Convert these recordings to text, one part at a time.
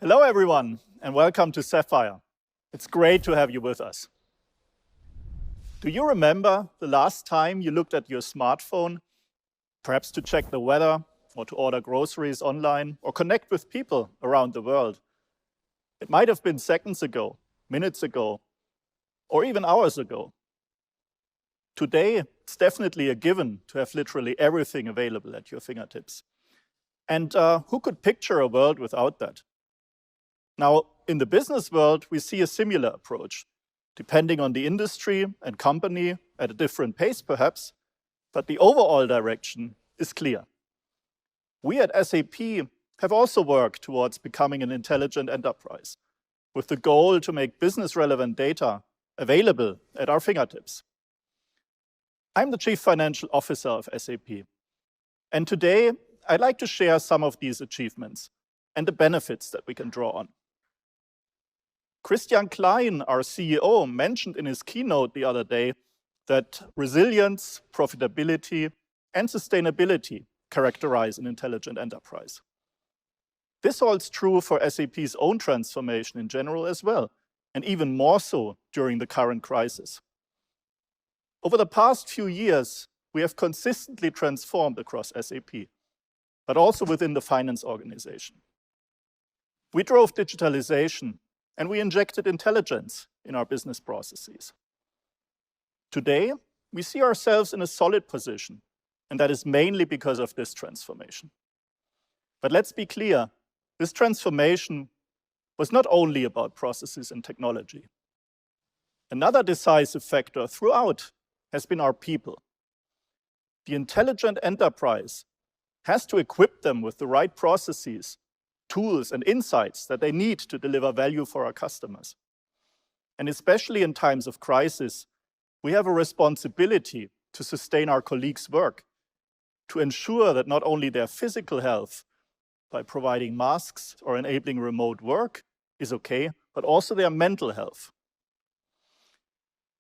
Hello, everyone, and welcome to Sapphire. It's great to have you with us. Do you remember the last time you looked at your smartphone, perhaps to check the weather, or to order groceries online, or connect with people around the world? It might have been seconds ago, minutes ago, or even hours ago. Today, it's definitely a given to have literally everything available at your fingertips. And who could picture a world without that? Now, in the business world, we see a similar approach, depending on the industry and company at a different pace perhaps, but the overall direction is clear. We at SAP have also worked towards becoming an intelligent enterprise, with the goal to make business-relevant data available at our fingertips. I'm the Chief Financial Officer of SAP, and today I'd like to share some of these achievements and the benefits that we can draw on. Christian Klein, our CEO, mentioned in his keynote the other day that resilience, profitability, and sustainability characterize an intelligent enterprise. This holds true for SAP's own transformation in general as well, and even more so during the current crisis. Over the past few years, we have consistently transformed across SAP, but also within the finance organization. We drove digitalization, and we injected intelligence in our business processes. Today, we see ourselves in a solid position, and that is mainly because of this transformation. But let's be clear, this transformation was not only about processes and technology. Another decisive factor throughout has been our people. The intelligent enterprise has to equip them with the right processes, tools, and insights that they need to deliver value for our customers. And especially in times of crisis, we have a responsibility to sustain our colleagues' work, to ensure that not only their physical health, by providing masks or enabling remote work, is okay, but also their mental health.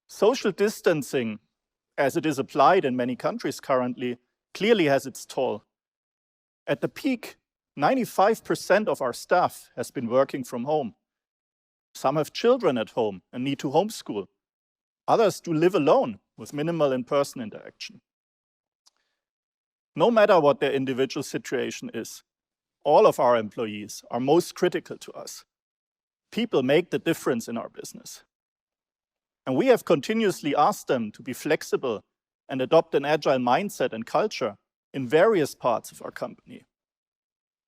Social distancing, as it is applied in many countries currently, clearly has its toll. At the peak, 95% of our staff has been working from home. Some have children at home and need to homeschool. Others do live alone with minimal in-person interaction. No matter what their individual situation is, all of our employees are most critical to us. People make the difference in our business. And we have continuously asked them to be flexible and adopt an agile mindset and culture in various parts of our company.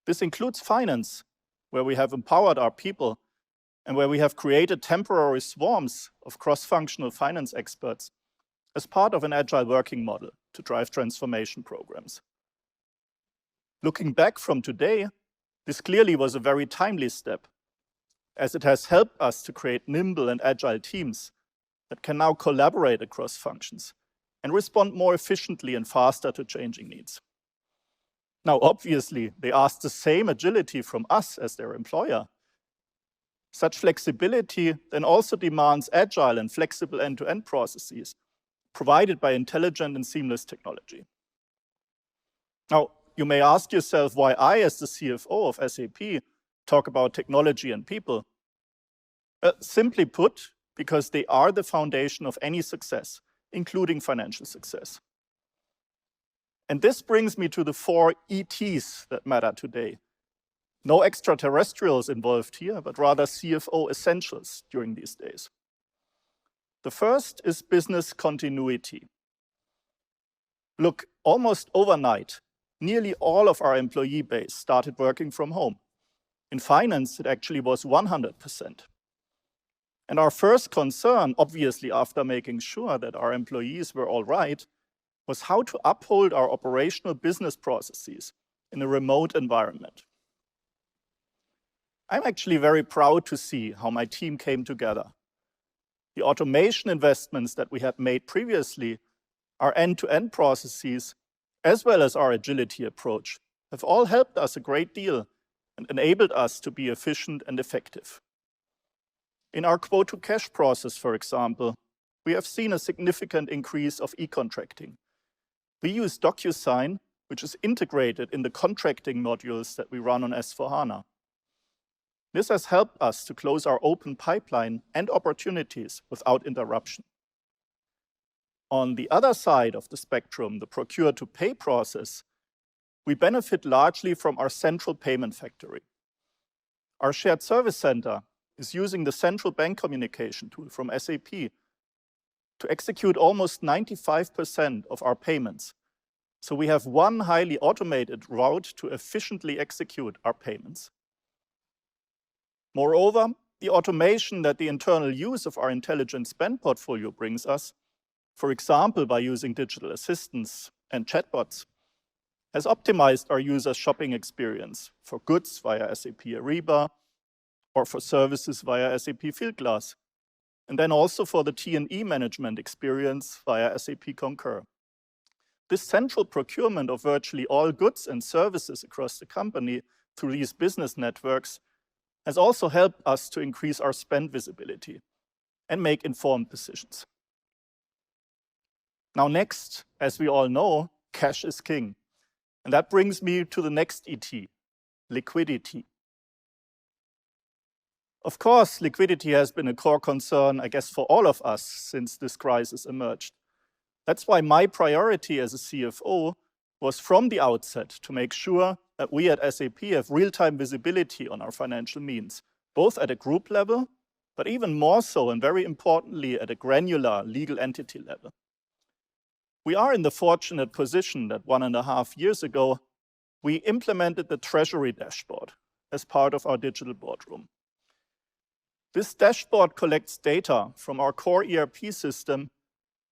This includes finance, where we have empowered our people and where we have created temporary swarms of cross-functional finance experts as part of an agile working model to drive transformation programs. Looking back from today, this clearly was a very timely step, as it has helped us to create nimble and agile teams that can now collaborate across functions and respond more efficiently and faster to changing needs. Now, obviously, they ask the same agility from us as their employer. Such flexibility then also demands agile and flexible end-to-end processes provided by intelligent and seamless technology. Now, you may ask yourself why I, as the CFO of SAP, talk about technology and people. Simply put, because they are the foundation of any success, including financial success. And this brings me to the 4 ETs that matter today. No extraterrestrials involved here, but rather CFO essentials during these days. The first is business continuity. Look, almost overnight, nearly all of our employee base started working from home. In finance, it actually was 100%. And our first concern, obviously after making sure that our employees were all right, was how to uphold our operational business processes in a remote environment. I'm actually very proud to see how my team came together. The automation investments that we had made previously, our end-to-end processes, as well as our agility approach, have all helped us a great deal and enabled us to be efficient and effective. In our quote-to-cash process, for example, we have seen a significant increase of e-contracting. We use DocuSign, which is integrated in the contracting modules that we run on S/4HANA. This has helped us to close our open pipeline and opportunities without interruption. On the other side of the spectrum, the procure-to-pay process, we benefit largely from our central payment factory. Our shared service center is using the central bank communication tool from SAP to execute almost 95% of our payments. So we have one highly automated route to efficiently execute our payments. Moreover, the automation that the internal use of our intelligent spend portfolio brings us, for example, by using digital assistants and chatbots, has optimized our users' shopping experience for goods via SAP Ariba or for services via SAP Fieldglass, and then also for the T&E management experience via SAP Concur. This central procurement of virtually all goods and services across the company through these business networks has also helped us to increase our spend visibility and make informed decisions. Now next, as we all know, cash is king. And that brings me to the next ET, liquidity. Of course, liquidity has been a core concern, I guess, for all of us since this crisis emerged. That's why my priority as a CFO was from the outset to make sure that we at SAP have real-time visibility on our financial means, both at a group level, but even more so and very importantly at a granular legal entity level. We are in the fortunate position that 1.5 years ago, we implemented the Treasury dashboard as part of our digital boardroom. This dashboard collects data from our core ERP system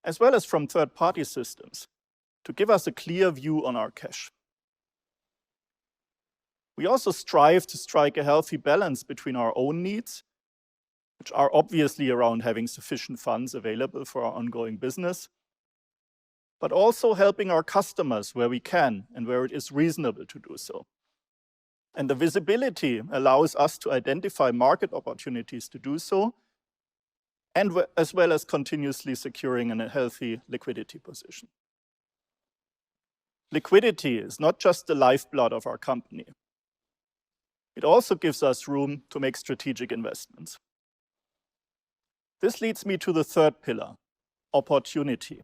as well as from third-party systems to give us a clear view on our cash. We also strive to strike a healthy balance between our own needs, which are obviously around having sufficient funds available for our ongoing business, but also helping our customers where we can and where it is reasonable to do so. And the visibility allows us to identify market opportunities to do so, and as well as continuously securing a healthy liquidity position. Liquidity is not just the lifeblood of our company. It also gives us room to make strategic investments. This leads me to the third pillar, opportunity.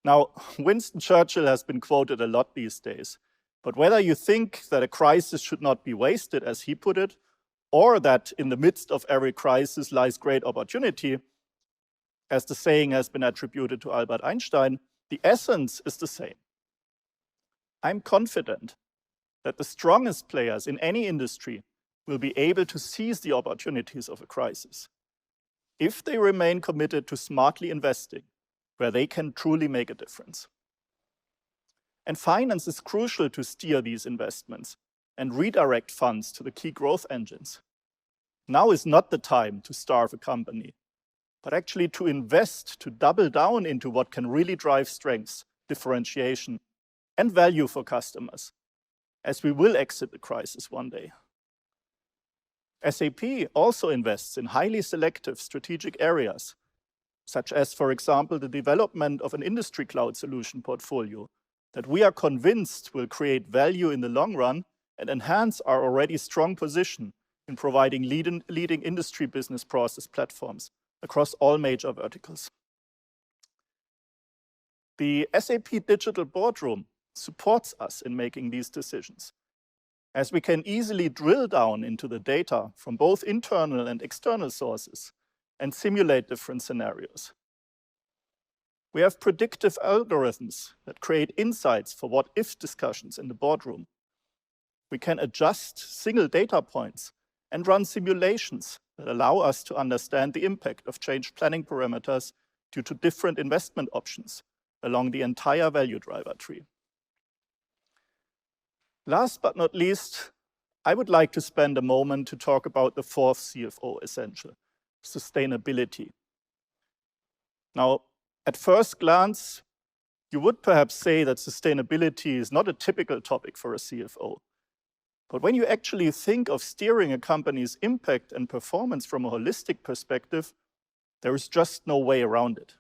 Now, Winston Churchill has been quoted a lot these days, but whether you think that a crisis should not be wasted, as he put it, or that in the midst of every crisis lies great opportunity, as the saying has been attributed to Albert Einstein, the essence is the same. I'm confident that the strongest players in any industry will be able to seize the opportunities of a crisis if they remain committed to smartly investing where they can truly make a difference. And finance is crucial to steer these investments and redirect funds to the key growth engines. Now is not the time to starve a company, but actually to invest, to double down into what can really drive strengths, differentiation, and value for customers, as we will exit the crisis one day. SAP also invests in highly selective strategic areas, such as, for example, the development of an industry cloud solution portfolio that we are convinced will create value in the long run and enhance our already strong position in providing leading industry business process platforms across all major verticals. The SAP Digital Boardroom supports us in making these decisions, as we can easily drill down into the data from both internal and external sources and simulate different scenarios. We have predictive algorithms that create insights for what-if discussions in the boardroom. We can adjust single data points and run simulations that allow us to understand the impact of changed planning parameters due to different investment options along the entire value driver tree. Last but not least, I would like to spend a moment to talk about the fourth CFO essential, sustainability. Now, at first glance, you would perhaps say that sustainability is not a typical topic for a CFO. But when you actually think of steering a company's impact and performance from a holistic perspective, there is just no way around it.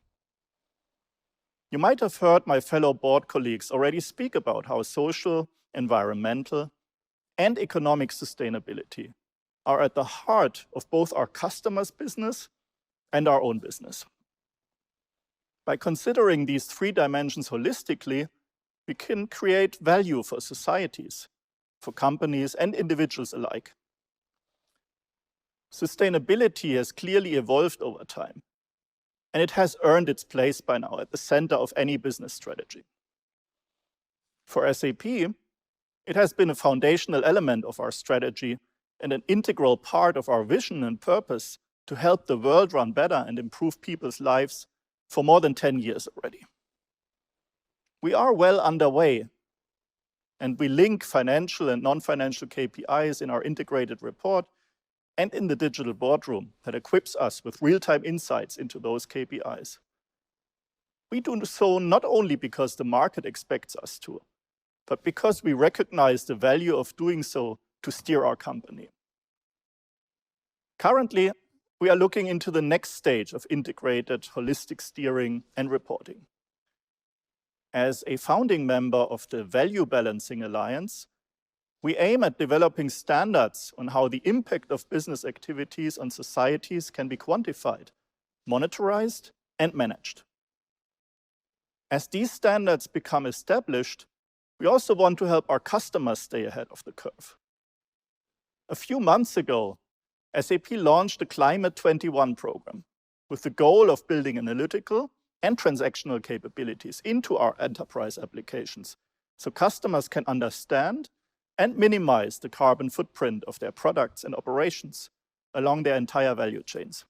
You might have heard my fellow board colleagues already speak about how social, environmental, and economic sustainability are at the heart of both our customers' business and our own business. By considering these three dimensions holistically, we can create value for societies, for companies and individuals alike. Sustainability has clearly evolved over time, and it has earned its place by now at the center of any business strategy. For SAP, it has been a foundational element of our strategy and an integral part of our vision and purpose to help the world run better and improve people's lives for more than 10 years already. We are well underway, and we link financial and non-financial KPIs in our integrated report and in the digital boardroom that equips us with real-time insights into those KPIs. We do so not only because the market expects us to, but because we recognize the value of doing so to steer our company. Currently, we are looking into the next stage of integrated, holistic steering and reporting. As a founding member of the Value Balancing Alliance, we aim at developing standards on how the impact of business activities on societies can be quantified, monitorized, and managed. As these standards become established, we also want to help our customers stay ahead of the curve. A few months ago, SAP launched the Climate 21 program with the goal of building analytical and transactional capabilities into our enterprise applications so customers can understand and minimize the carbon footprint of their products and operations along their entire value chains.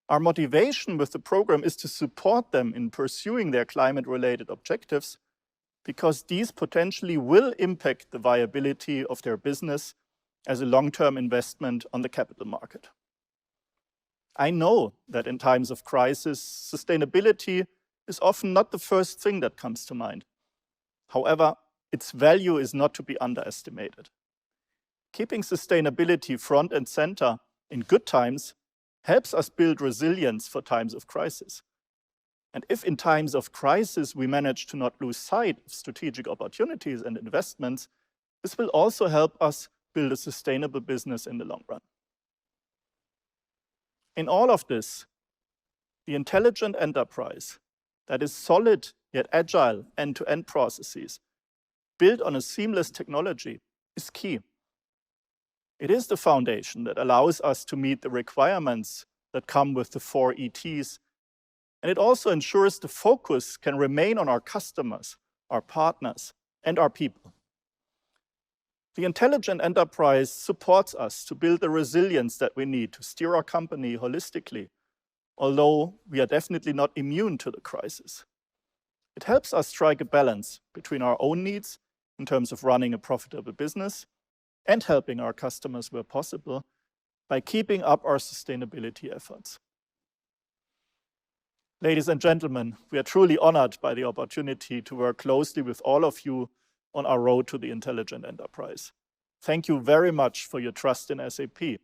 Our motivation with the program is to support them in pursuing their climate-related objectives because these potentially will impact the viability of their business as a long-term investment on the capital market. I know that in times of crisis, sustainability is often not the first thing that comes to mind. However, its value is not to be underestimated. Keeping sustainability front and center in good times helps us build resilience for times of crisis. And if in times of crisis we manage to not lose sight of strategic opportunities and investments, this will also help us build a sustainable business in the long run. In all of this, the intelligent enterprise that is solid yet agile end-to-end processes built on a seamless technology is key. It is the foundation that allows us to meet the requirements that come with the 4 ETs, and it also ensures the focus can remain on our customers, our partners, and our people. The intelligent enterprise supports us to build the resilience that we need to steer our company holistically, although we are definitely not immune to the crisis. It helps us strike a balance between our own needs in terms of running a profitable business and helping our customers where possible by keeping up our sustainability efforts. Ladies and gentlemen, we are truly honored by the opportunity to work closely with all of you on our road to the intelligent enterprise. Thank you very much for your trust in SAP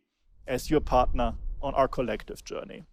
as your partner on our collective journey.